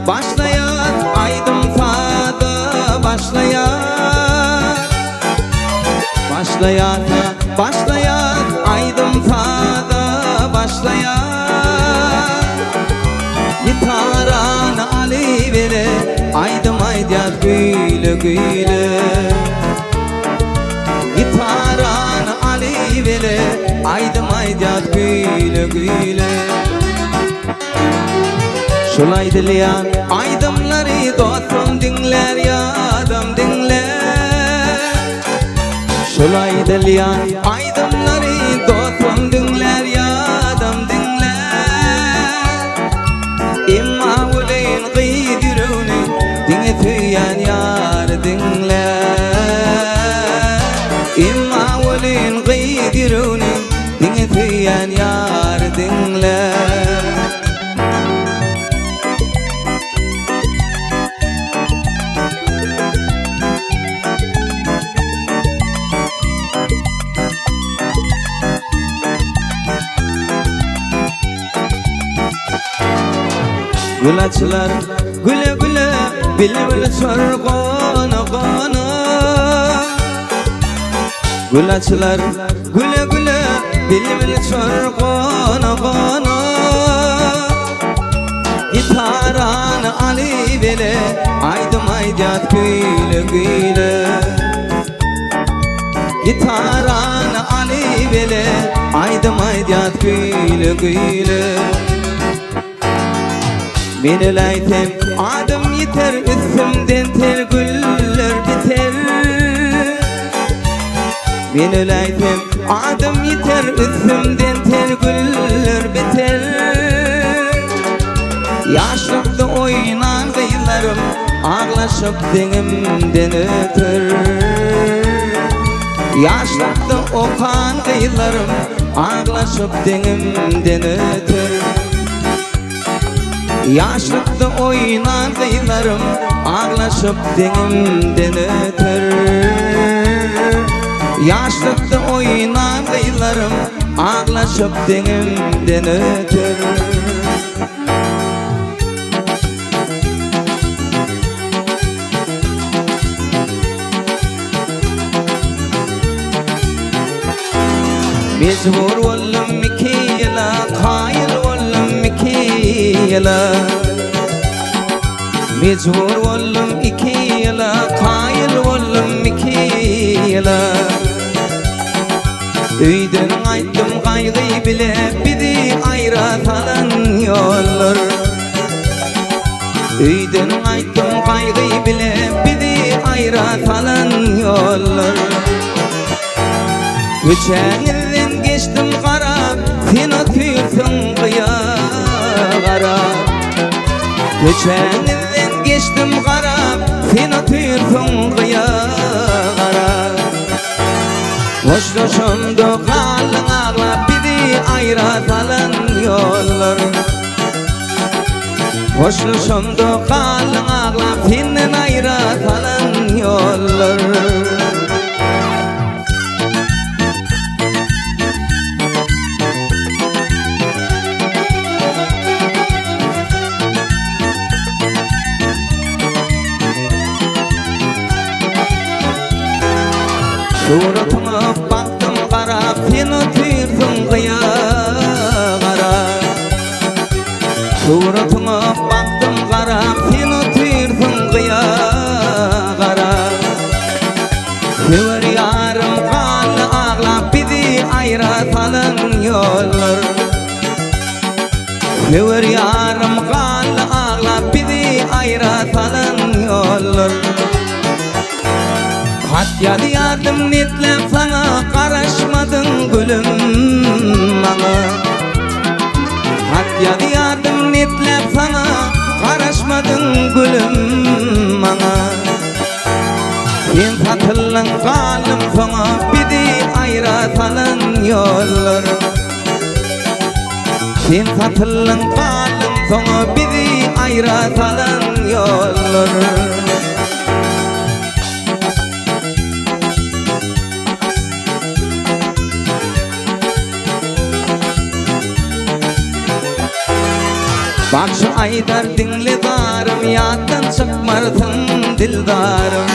Başlayar aydım fada başlayar aydım fada başlayar Gitaranı alıvere aydım aydiyat güyle güyle Gitaranı alıvere aydım aydiyat güyle güyle Şolay dileyen aydımları dostum dinler yadım dinler Şolay dileyen aydımları dostum dinler yadım dinler İmma uleyin gıydiruni dini tüyen yar dinler İmma uleyin gıydiruni dini tüyen yar dinler Gulaçlar güle güle bilmeli çorgonu gonu Gulaçlar güle güle bilmeli çorgonu gonu Gitaranı alıvere aydım aydiyat güyle güyle Gitaranı alıvere aydım aydiyat güyle güyle Men elaytem adım yeter üstümden ter güller biter Men elaytem adım yeter üstümden ter güller biter Yaşlıkta oynan kıyılarım ağlaşıp denimden öter Yaşlıkta okan kıyılarım ağlaşıp denimden öter Yaşlıkta oynan kıyılarım ağlaşıp denimden öter Yaşlıkta oynan kıyılarım ağlaşıp denimden öter Mecbur oldum iki yıla kayıl oldum iki yıla Mecbur oldum iki yıla kayıl oldum iki yıla Öyden aytdım kaygı bile bizi ayratan yollar Öyden aytdım kaygı bile bizi ayratan yollar Geçenizden geçtim qarab, sen ötürsün kıya qarab Geçenizden geçtim qarab, sen ötürsün kıya qarab Hoşlaşımda kaldın ağlap, bizi ayratan yollar Hoşlaşımda kaldın ağlap, senden ayratan yollar Suratıma baktım qarab, sen ötürsün kıya qarab Suratıma baktım qarab, sen ötürsün kıya qarab Sever yarım qallı ağlap, bizi ayratan yollar Sever yarım qallı ağlap, bizi ayratan yollar Hatya diyardım netlem sana, karışmadın gülüm bana Hatya diyardım netlem sana, karışmadın gülüm bana Sen satıldın kalım sana, bizi falan yollar Sen satılın kalın sonra bizi ayratan yollar Bak şu Aydar dinledarım yaddan çıkmarsın dildarım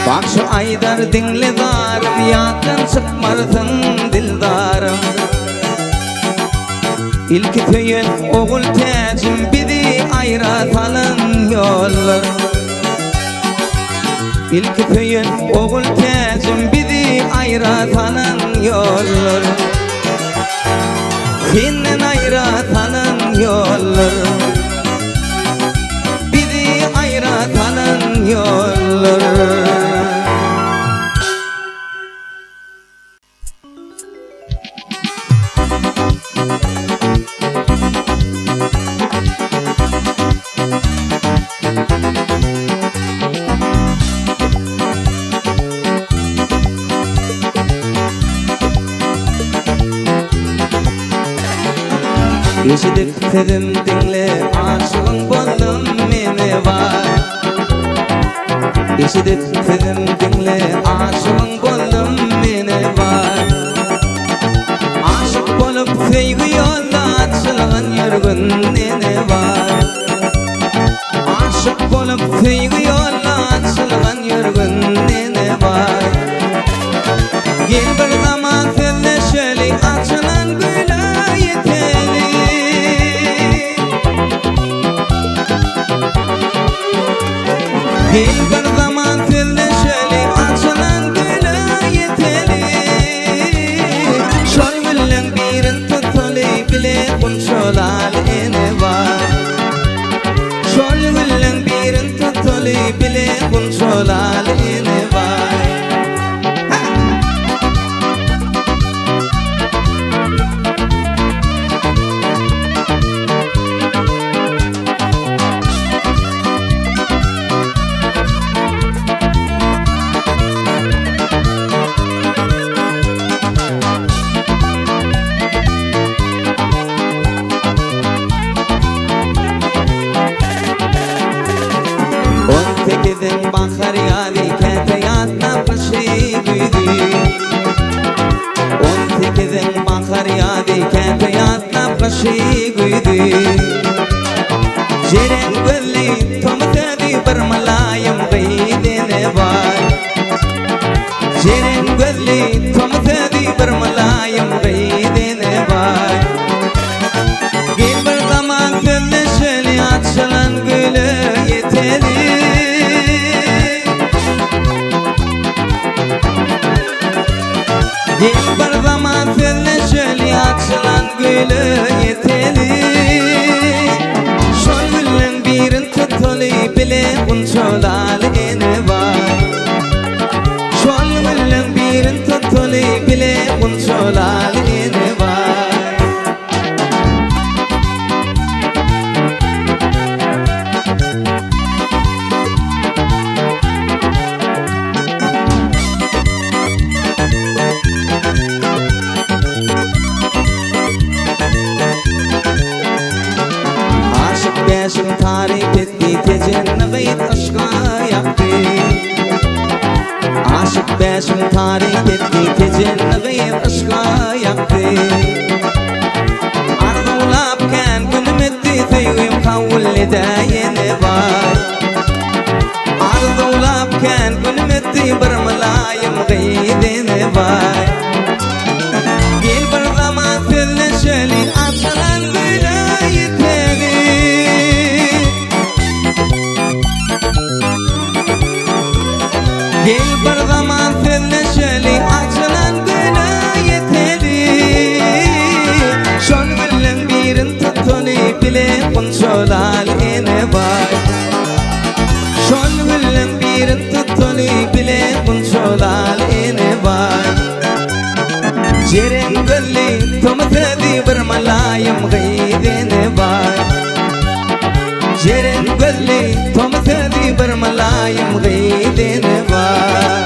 Bak şu Aydar dinledarım yaddan çıkmarsın dildarım İlk köyün oğul tecim bizi ayratan yollar İlk köyün oğul tecim bizi ayratan yollar Senden ayratan yollar Bizi ayratan yollar Eşidip sedim dinle aşığın boldum mene var Eşidip sedim dinle aşığın boldum mene var Aşık bolup sevgi yolda açılgan yürgün nene var Aşık bolup sevgi yolda açılgan yürgün nene var Gel bir zaman sözleşeli açılan gülü yeteli Gel bir zaman sözleşeli açılan gülü yeteli Şol gülün birin tutuli bile bunşolal ene var Şol gülün birin tutuli bile bunşolal ene var Tekizin bakar yadi kete yatna paşi güydü 18'in bakar yadi kete yatna paşi güydü Jiren gölli tomtedi bir malayım gıydine var Jiren gölli tomtedi bir malayım gıydine var Gel bir zaman sözleşeli açılan gülü yeteli Gel bir zaman sözleşeli açılan gülü yeteli Şol gülün birin tutuli bile bunşolal ene var Şol gülün birin tutuli bile bunşolal ene var Beşim tarif etti tecenni gayet aşka yaptı Aşık beşim tarif etti tecenni gayet aşka yaptı Arzularken günüm etti sevgim kavulli dayene var Arzularken günüm etti bir malayım gıydine var Gel bir zaman sözleşeli açılan gülü yeteli Gel bir zaman sözleşeli açılan gülü yeteli Şol gülün birin tutuli bile bunşolal ene var Şol gülün birin tutuli bile bunşolal ene var Jiren gölli tomtedi bir malayım gıydine var Jiren gölli tomtedi bir malayım gıydine var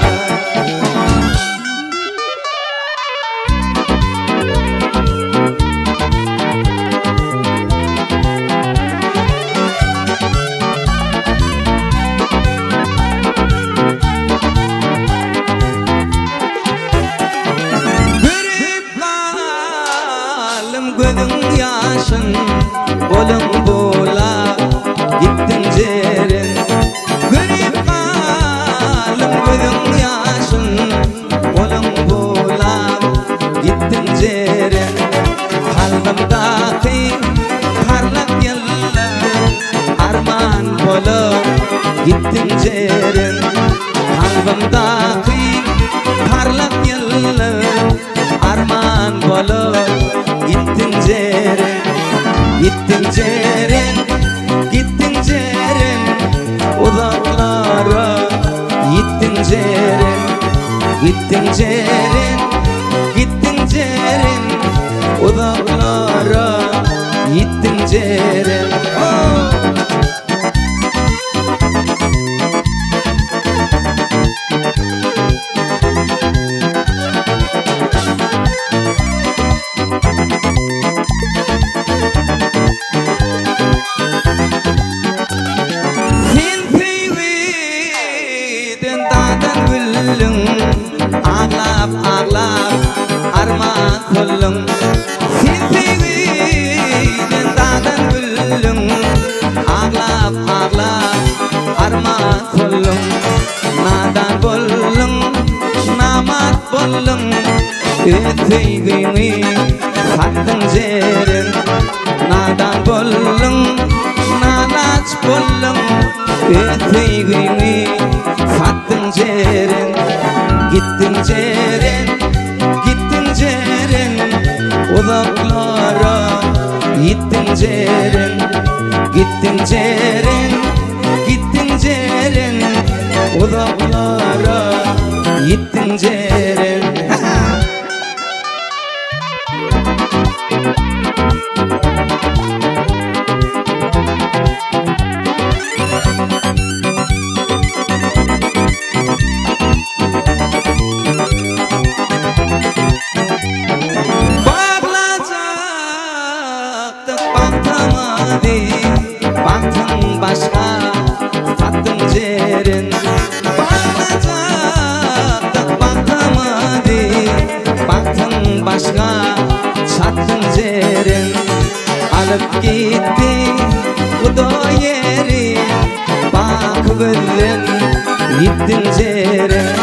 Ceren, gittin Ceren, uzaklara gittin Ceren, gittin Ceren, gittin Ceren, uzaklara gittin Ceren. Oh! Ağlap arman kollum sen sevgiden dağdan güllüm ağlap arman kollum nadan bollum namat bollum sevgimi sattın Ceren nadan bollum nalaç bollum sevgimi sattın Ceren. Gittin Ceren, gittin Ceren, uzaklara gittin Ceren, gittin Ceren, gittin Ceren, uzaklara gittin Ceren. Baktın başka sattın Ceren bağlayacaktık baktamadı baktın başka sattın Ceren alıp gitti bu da yeri bak gözün gittin Ceren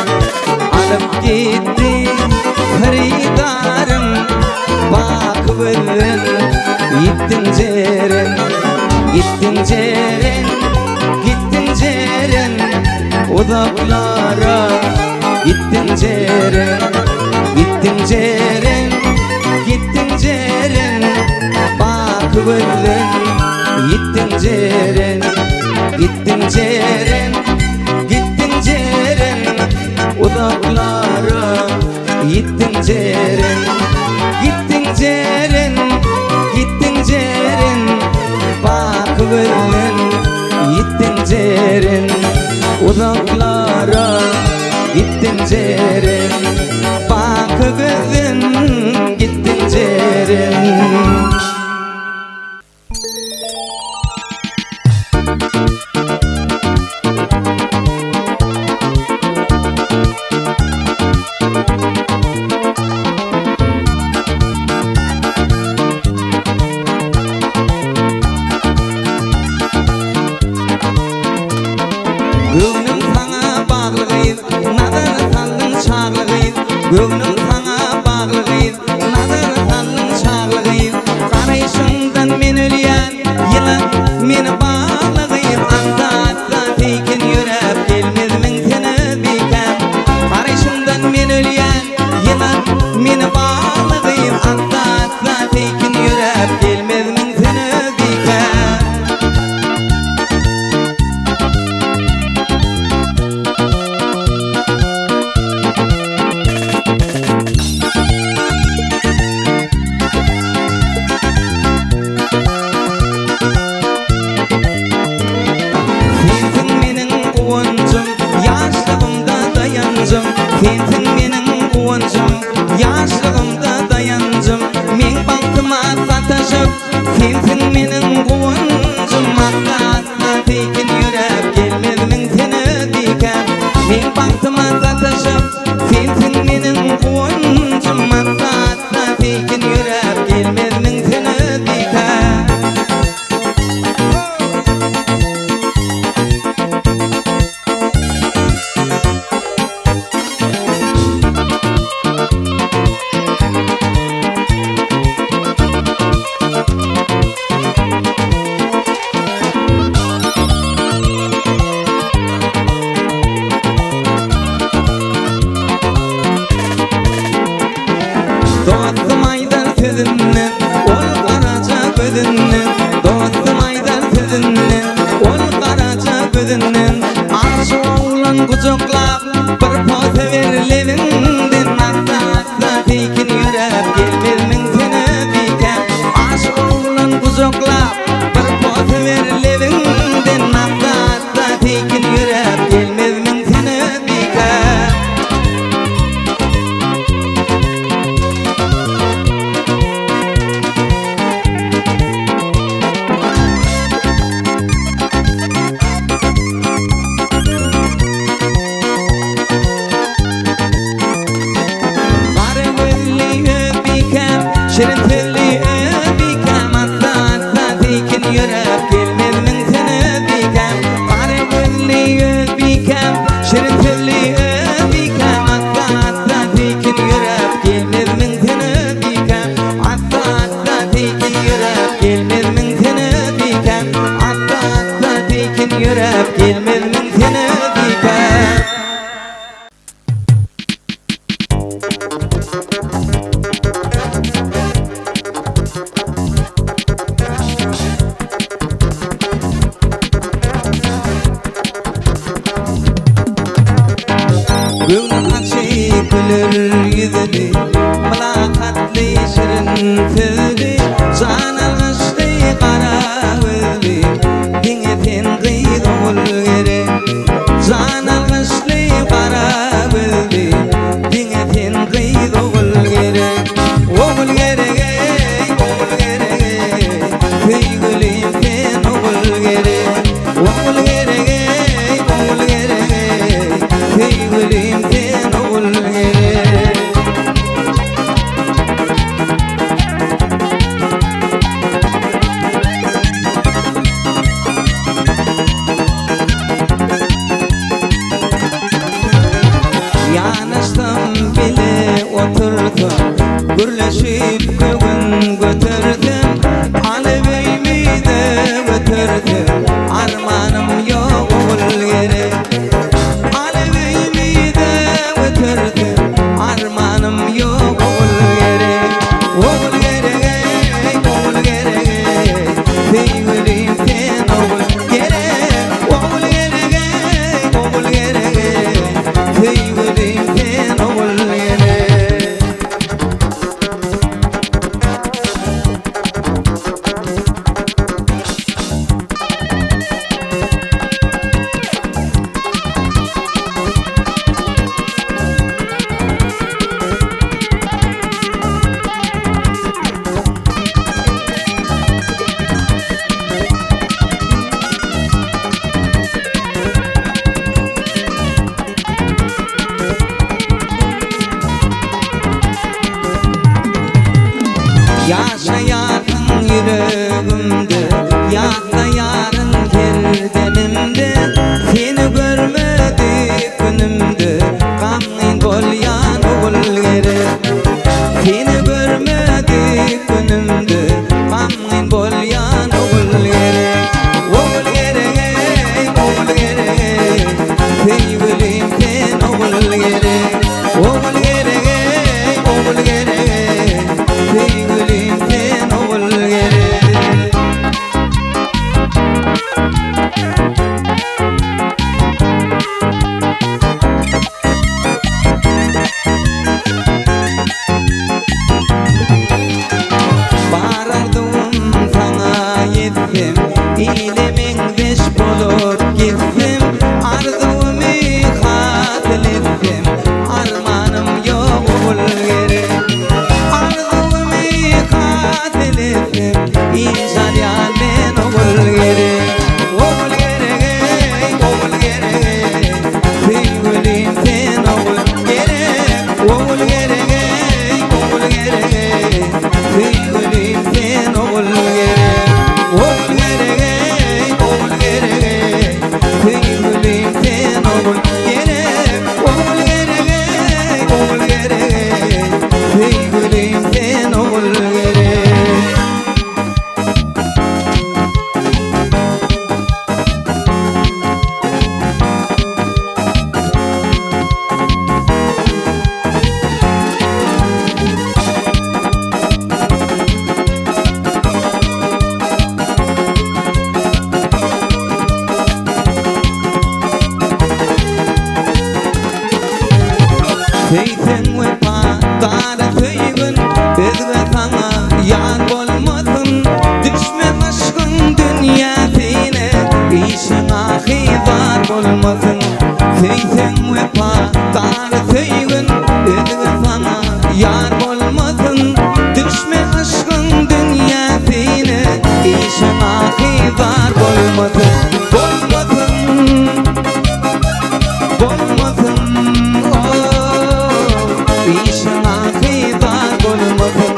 alıp gitti haridarım bak gözün gittin Ceren. Gittin Ceren, gittin Ceren, uzaklara gittin Ceren, gittin Ceren, gittin Ceren, bak gözün gittin Ceren, gittin Ceren, gittin Ceren, uzaklara gittin Ceren, gittin Ceren, gittin Ceren, bak gözün gittin Ceren, uzaklara gittin Ceren, bak gözün gittin Ceren. Gönlüm sana bağlıyız, nazarı saldın çağlıyız. Gönlüm sana bağlıyız, nazarı saldın çağlıyız. Karayışından men ölüyen, yılan meni bağlıyız. Anda atsa tekin yürep, gelmez min seni biken. Karayışından men ölüyen, yılan meni bağlıyız. Anda atsa tekin yürep, gelmez min seni biken. Şirin telli öbikem Atla atla tekin yürüp gelmez min seni öbikem Kara gözlü öbikem Şirin telli öbikem Atla atla tekin yürüp gelmez min seni öbikem Atla atla tekin yürüp gelmez min seni öbikem Atla atla tekin yürüp gelmez min seni öbikem Gönlüm açık gülür yüzüni Mülakatlı şirin tüzü Can alıştı kara gözlü Dingetin kıydı ol gerek Can alıştı kara gözlü Dingetin kıydı ol gerek Oğul gerek oğul gerek Köy gülüm sen oğul gerek Oğul gerek oğul gerek Köy gülüm sen oğul gerek Yanaştım bile oturdum Gürleşip kövün götürdüm Alıp eymide götürdüm Armanım yok oğul gerek Alıp eymide götürdüm Armanım yok oğul gerek Oğul gerek oğul gerek Sevgilim sen oğul gerek Oğul gerek oğul gerek Sevgilim sen oğul gerek Yaşayatın yüreğimde Yatta yarın gerdenimde Seni görmedik günümde Gamın bolyan oğul gerek Seni görmedik günümde Gamın bolyan oğul gerek Oğul gerek oğul gerek Sevgilim sen oğul gerek Oğul gerek oğul gerek Sevgilim sen oğul gerek Barardım sana yettim İlemin beş bulup gittim Arzumu katil ettim Armanım yok oğul gerek Arzumu katil ettim İnşal yâlen oğul gerek Oğul gerek oğul gerek Sevgilim sen oğul gerek Oğul gerek oğul gerek Sevgilim sen oğul gerek Oğul gerek oğul gerek Sevgilim sen oğul gerek Oğul gerek oğul gerek Sevgilim sen oğul gerek Teysen vefa dara tüygün Bezge sana yar bolmasın Düşme aşkın dünya sene İşin ahizar bolmasın Teysen vefa dara tüygün Bezge sana yar bolmasın Düşme aşkın dünya sene İşin ahizar bolmasın Bolmasın Bolmasın İşin ahizar bolmasın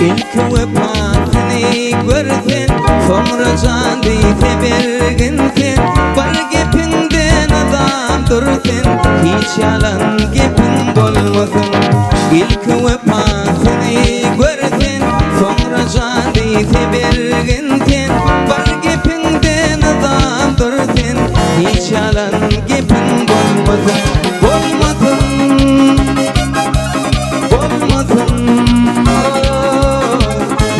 İlk vefasını görsen, sonra can deyse bergin sen. Bir gepinden adamdır sen, hiç yalan gepin bolmasın. İlk vefasını görsen, sonra can deyse bergin sen. Bir gepinden adamdır sen, hiç yalan gepin bolmasın. Bolmasın, bolmasın,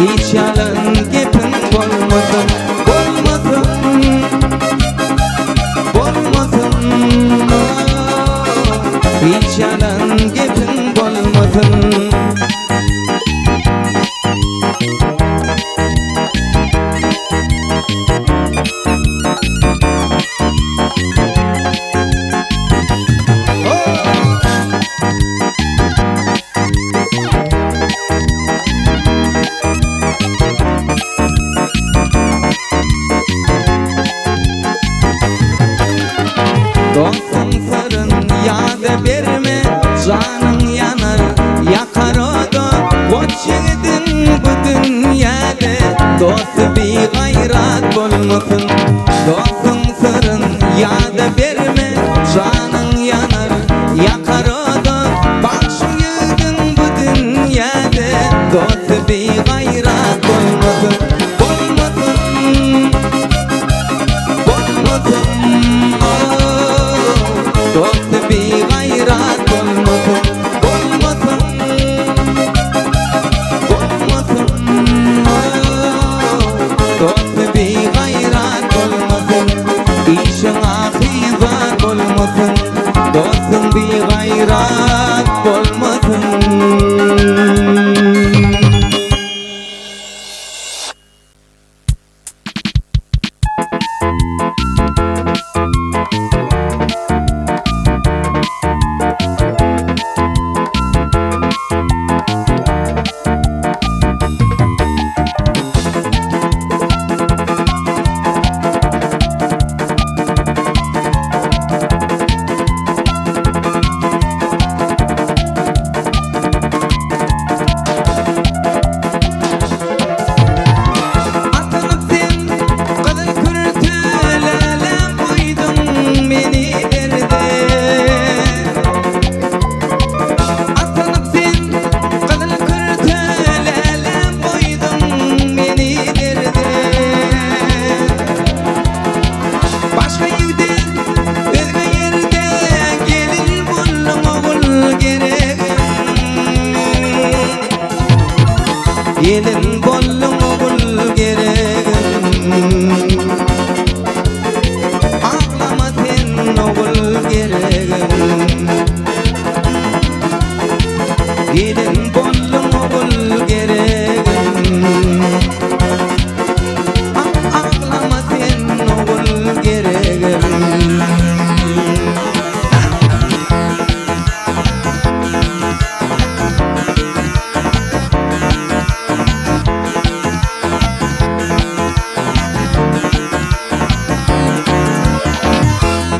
hiç yalan gepin bolmasın. Bolmasın, bolmasın, hiç yalan gepin bolmasın. Dostun sırrın yada verme, canın yanar yakar oda. Koç yiğidin bu dünyada, dostu bir gayrat bolmasın. Dostun sırrın yada verme, canın yanar yakar oda. Bak şu yiğidin bu dünyada, dostu bir gayrat bolmasın. Bolmasın, bolmasın, dostu bir gayrat bolmasın. Bolmasın, bolmasın, dostu bir gayrat bolmasın. İşin ahizat bolmasın, dostun bir gayrat bolmasın. Atılıp sen kızıl kürtülerle koydun beni derde. Atılıp sen kızıl kürtülerle koydun beni derde. Başka evde, özge yerde gelin buldum oğul gereğim. Gelin buldum oğul gereğim. Ağlama sen oğul gereğim. Gelin buldum oğul gereğim. Ağlama sen oğul gereğim.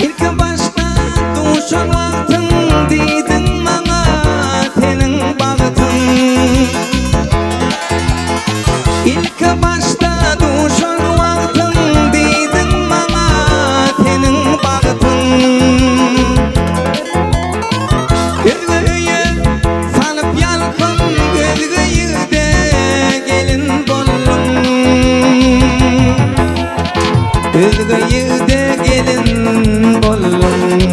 İlk başta duşan vaktın deydin bana senin bağıtın. İlk başta duşan vaktın deydin bana senin bağıtın. Özgüye salıp yalkın, özgüye de gelin bollum. Özgüye de gelin bollum.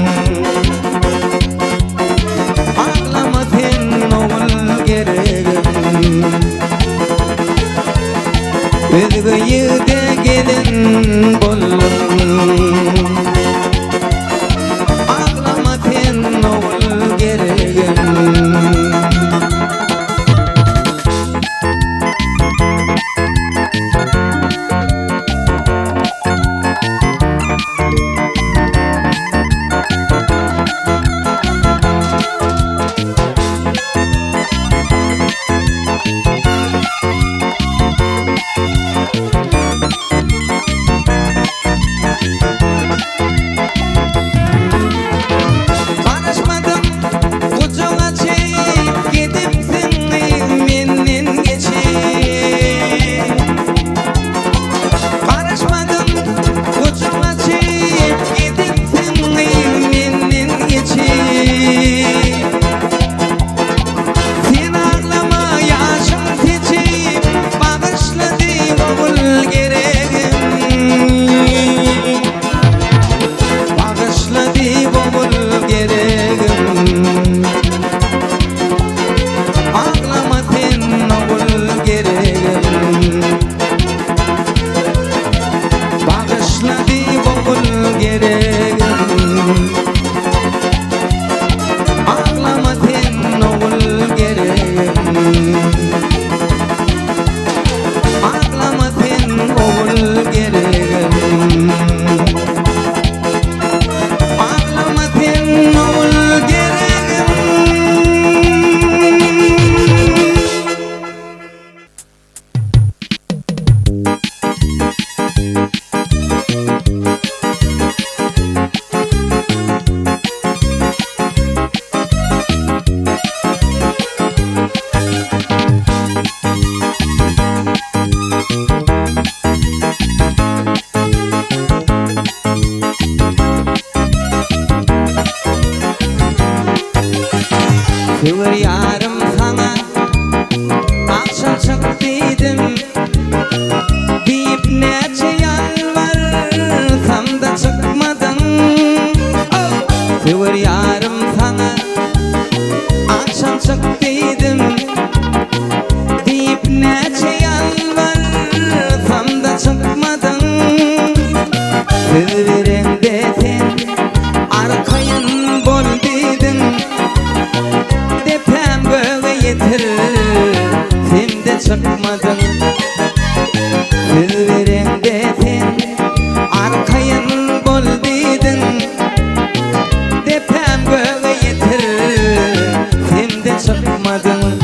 Ağlama sen oğul gereğim. Özgüye de gelin bollum. Ağlama sen oğul gereğim. çıkmadın. Söz veren de sen arkayın bol dedin. Depem göğe yetir sen de çıkmadın.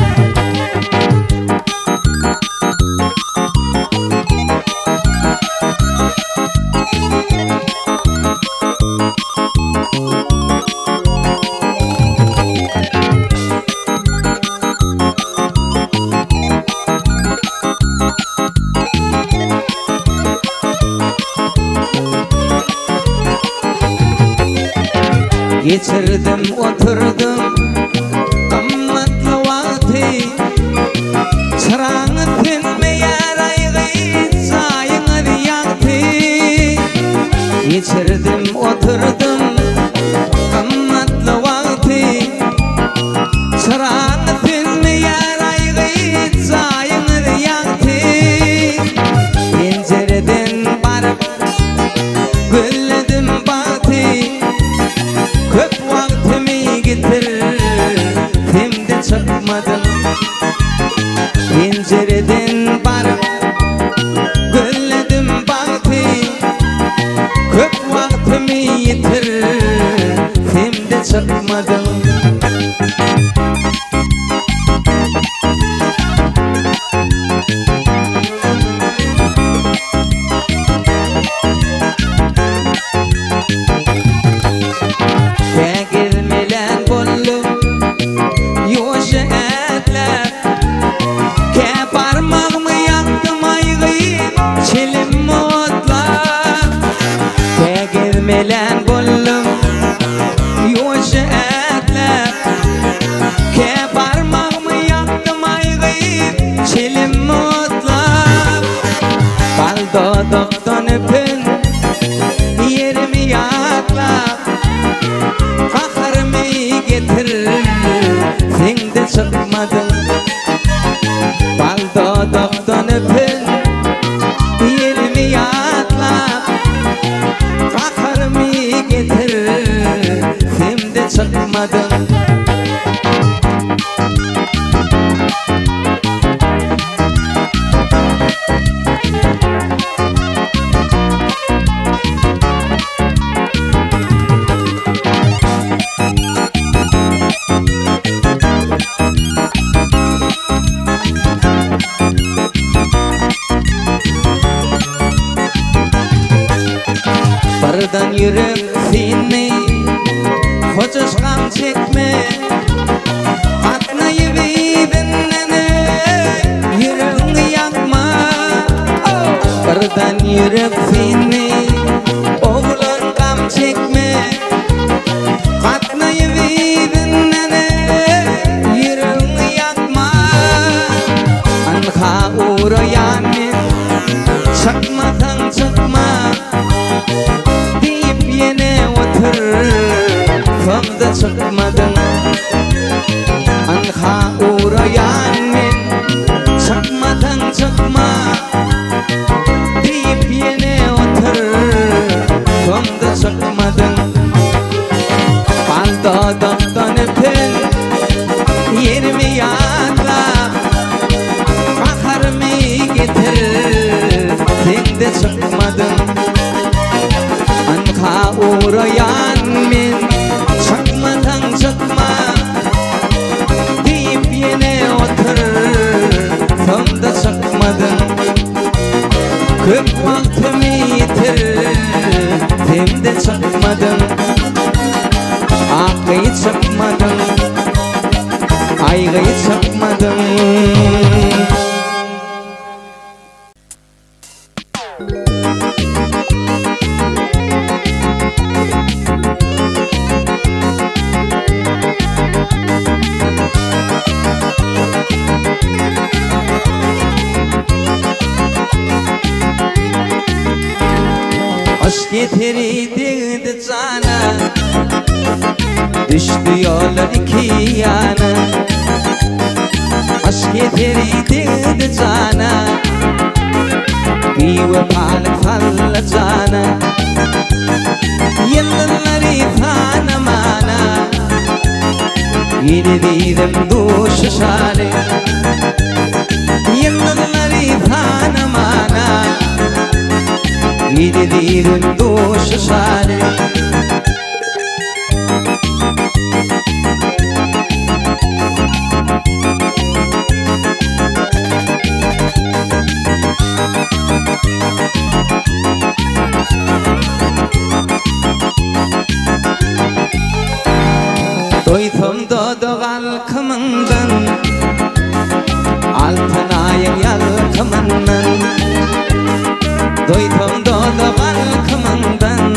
Geçirdim oturdum qimmatli vakti, çırağını sönmeyer aygı sayını yaktı. Geçirdim oturdum qimmatli vakti, çırağını sönmeyer aygı sayını yaktı. Pencereden barıp gülledim baktı, köp vaktimi getir hem de çıkmadın. Pencereden barıp gülledim baktı, köp vaktimi yetir hem de çıkmadın. Melen bollum yoş etler, ke parmağımı yaktım aygıyım çelim mutlak. Baldo doktan öpün yerimi yaklap, kahrımı getir sen de çıkmadın. Baldo doktan öpün yerimi yaklap, kahrımı getir sen de çıkmadın. Bardan yürek seni hoçuş gam çekme, atnayıbidin nene yüreğini yakma. Bardan yürek seni oğlan gam çekme, atnayıbidin nene yüreğini yakma. Anha uğrayanın çıkmadan çıkma, famda çıkmadın. Anha uğrayan men çıkmadan çıkma deyip yine otur, famda çıkmadın. Baldo doktan öpün yerimi yaklap, kahrımı getir sen de çıkmadın. Anha uğrayan men çıkmadan çıkma deyip yine otur, famda çıkmadın. Köp vaktimi yetir hem de çıkmadın. Akıyı çıkmadın, aygıyı çıkmadın. Aşk getirdi cana, düştü yollar iki yana. Aşk getirdi cana, bir vefalık falla cana. Yılları tanımana, yedi dedim duş şale. Yılları değilim doşu şale. Doytum dodogal kımından, altın ayın yalkımından. Doytum dodogal kımından,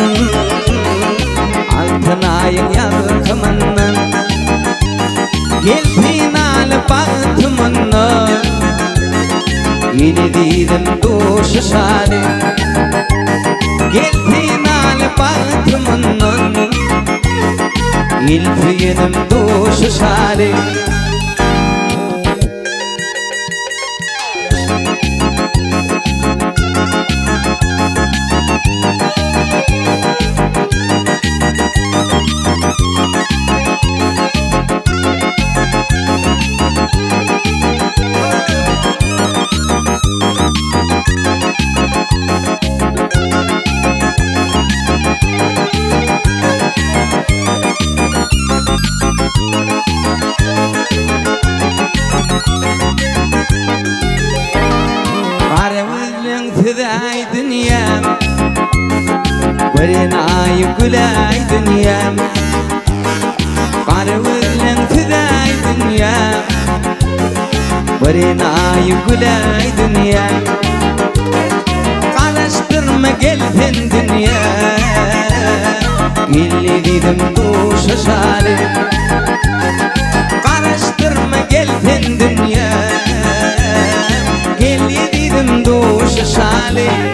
altın ayın yalkımından. Gelpin alıp baktımını, yine dedim doşu şale. Gelpin alıp baktımını, İlfiyenim doşu şale. Ay dünyam, ay gülay dünyam. Qarıvızın tüday dünyam, ay gülay dünyam. Qalaştırma gelsin dünya, illi dedim doşu şale. Qalaştırma gelsin dünya, illi dedim doşu şale.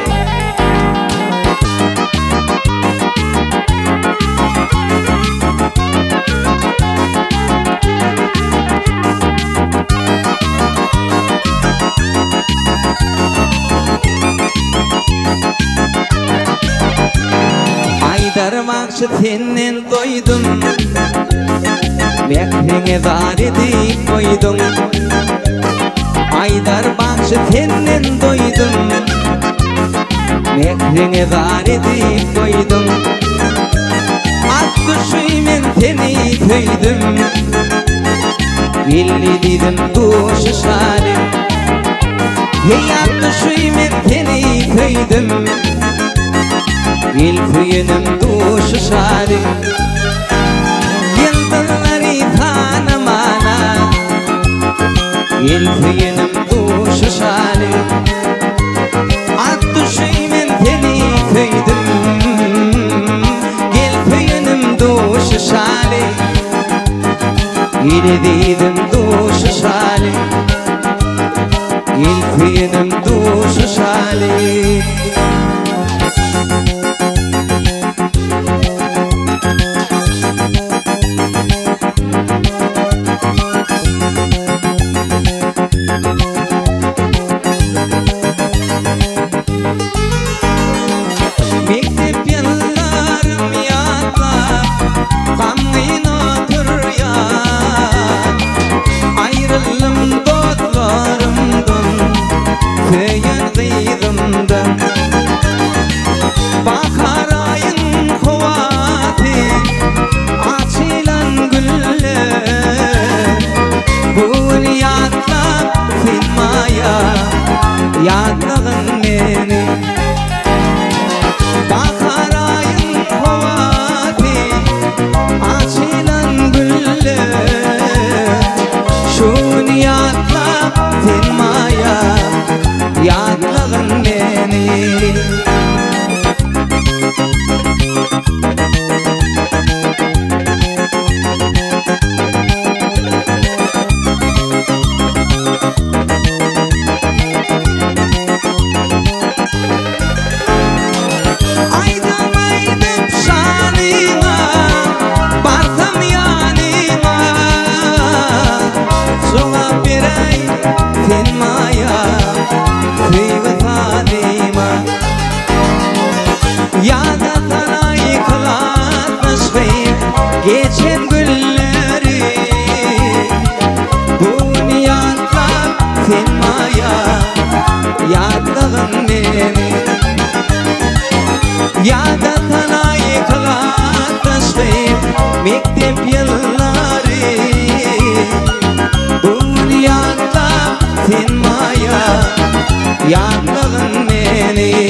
Aydarmakşı senden doydum, mekrine var edip koydum. Aydarmakşı senden doydum, mekrine var edip koydum. At düşüymen seni köydüm, illi dedim doşu şale. Hey at düşüymen seni köydüm, İlfiyenim doşu şale. Yıldızları tanımana, İlfiyenim doşu şale. At düşüymen seni köydüm, İlfiyenim doşu şale. Yine dedim doşu şale, İlfiyenim doşu şale. Yadlığın beni, bakarayın kovati, açılan güller. Şun yadla tinmaya, yadlığın beni. Geçen günleri dünyada tinmaya, yadlığın beni. yadlığın meni.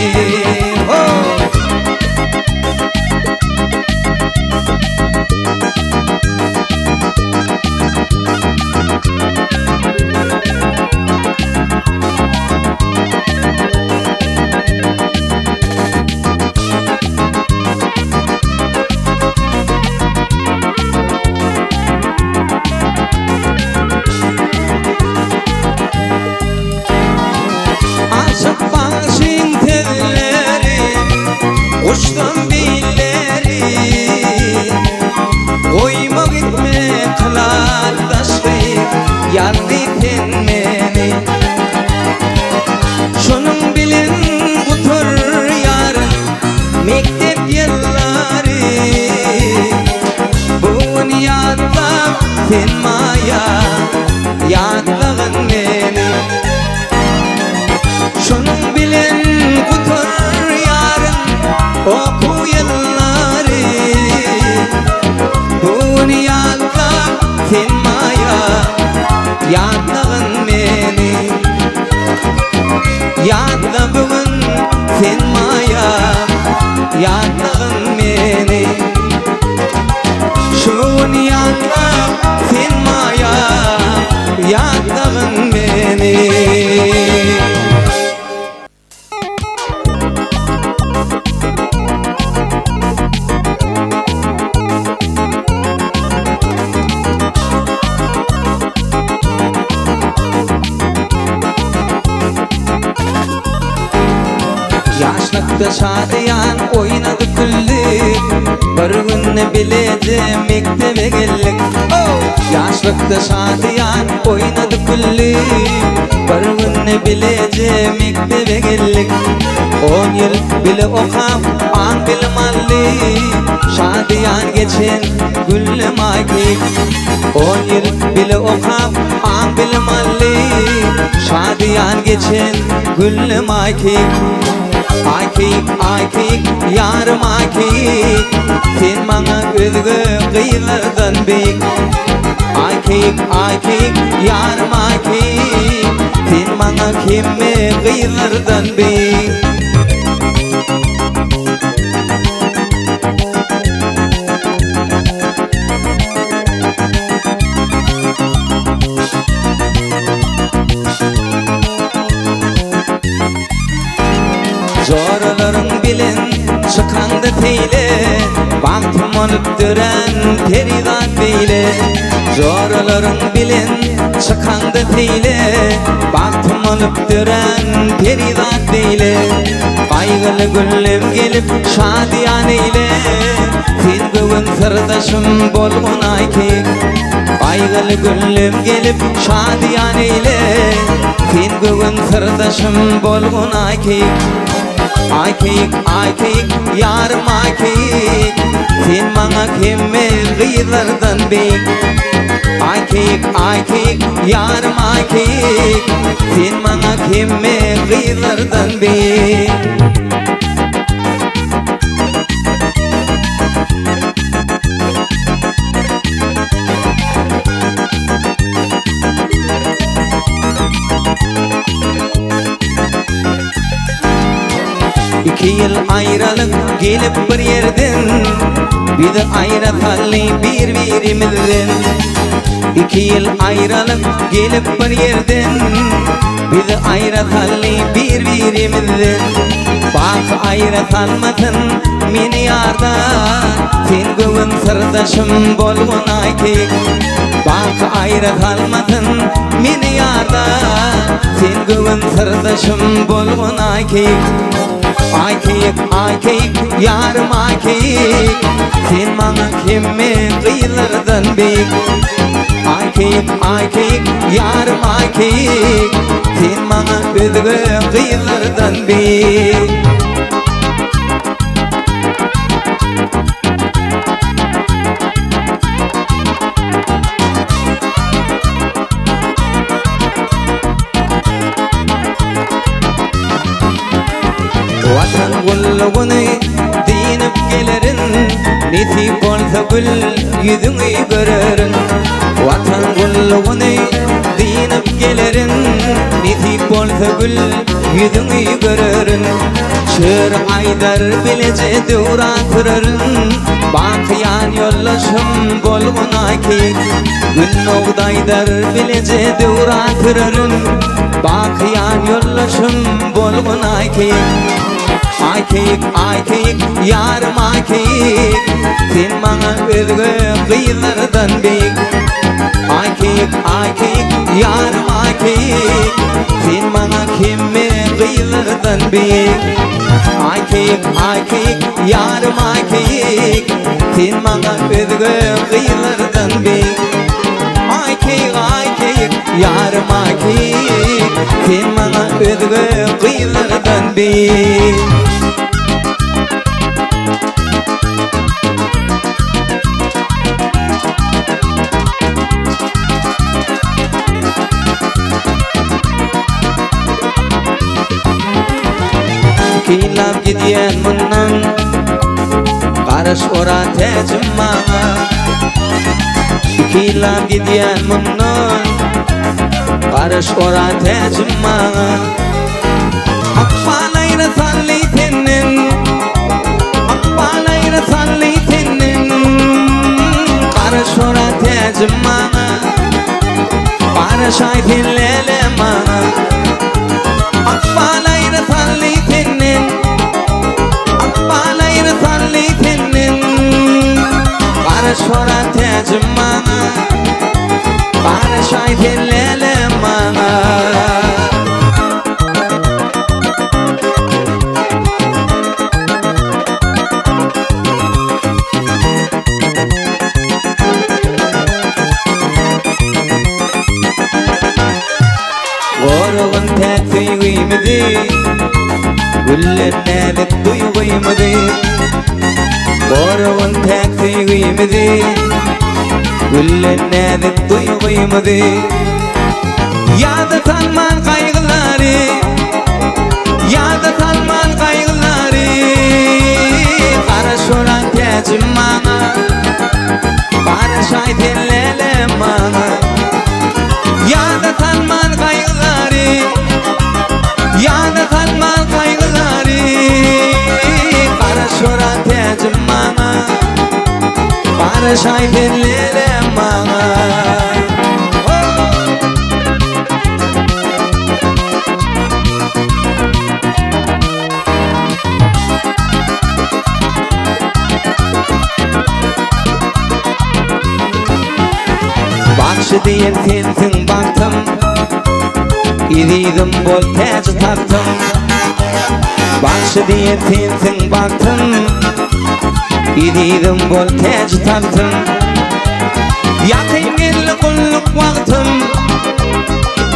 Uçtan billeri Oyma gitme kılar taşkı Yarliten meni Şunun bilin kutur yarın Mektep yılları Bugün yadlap sen maya Yadlığın meni Şunun bilin kutur oku yılları bu dünyada sen maya yadlığın meni yadla bugün sen maya yadlığın meni şu dünyada sen maya yadlığın meni. Yaşlıkta şadiyan oynadı güllük Bir gün bileceğim mektebe geldik. Yaşlıkta şadiyan oynadı güllük Bir gün bileceğim mektebe geldik. 10 yıl bile okap an bilmalli Şadiyan geçen güllüm akik 10 yıl bile okap an bilmalli Şadiyan geçen güllüm akik. Akik, yarım akik Sen bana özgü kıyılardan bek Akik, yarım akik Sen bana kemme kıyılardan bek Zorlarım bilen çıkandı teyle Baktım olup düren peridat beyle Zorlarım bilen çıkandı teyle Baktım olup düren peridat beyle Kaygılı güllüm gelip şadiyan eyle Sen bugün sırdaşım bolgun akik Kaygılı güllüm gelip şadiyan eyle Sen bugün sırdaşım bolgun akik. Akik, yarım akik Sen bana kemme kıyılardan bek Akik, yarım akik Sen bana kemme kıyılardan bek İki yıl ayrılık gelip bir yerden Bizi ayratan birbirimizden İki yıl ayrılık gelip bir yerden Bizi ayratan birbirimizden Bak ayrıtalmadın meni yardan Sen bugün sırdaşım bolgun akik Bak ayrıtalmadın meni yardan Sen bugün sırdaşım bolgun akik. Akik, yarım akik Sen bana kemme kıyılardan bek Akik, yarım akik Sen bana özgü kıyılardan bek Vatan gulluğunu dinip gelirin Nesip olsa gül yüzünü görürün Vatan gulluğunu kıyınıp gelerin, nitip bolsa gül yüzünü görürün. Çığır aydar bilece duratırırın, bakıyan yollaşım bolğuna keyik. Gün oğdaydar bilece duratırırın, bakıyan yollaşım bolğuna keyik. Ay keyik, yarım ay keyik, sen bana özgü kıyılardan beyik. Ay keyik, yarım ay keyik, sen bana kimme kıyılardan beyik. Ay keyik, yarım ay keyik, sen bana özgü kıyılardan beyik. Ay keyik, yarım ay keyik, sen bana özgü kıyılardan beyik. Kilap gidiyen bundan karış ora tecmağa. Kilap gidiyen bundan karış ora tecmağa. Akbalayra salli senin, akbalayra salli senin, karış ora tecmağa. Karış ay dinlele mağa. Akbalayra salli senin, akbalayra salli senin, karış ora tecmağa. Karış ay dinlele mağa. Gorgun tek duyguymadı, güllerine de duyguymadı. Gorgun tek duyguymadı, güllerine de duyguymadı. Yada salman kaygıları, yada salman kaygıları. Karış ora tecmağa, karış ay dinlele mağa. Yada salman kaygıları, yada salman kaygıları. Karış ora tecmağa, karış ay dinlele mağa. Bakşı diyen sensin baktım, İziydim bol teci taktım. Bakşı diyen sensin baktım, İziydim bol teci taktım. Yakayım gelli kulluk vaktim,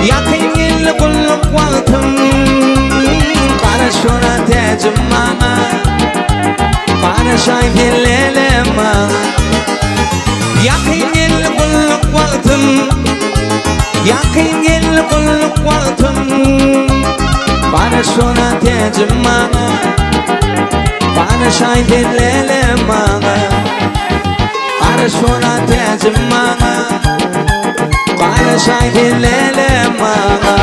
yakayım gelli kulluk vaktim. Karış ora tecmağa, karış ay dinlele mağa. Yakayım gelli kulluk vaktim, yakayım gelli kulluk vaktim. Karış ora tecmağa, karış ay dinlele mağa. Karış ora tecmağa, karış ay dinlele mağa.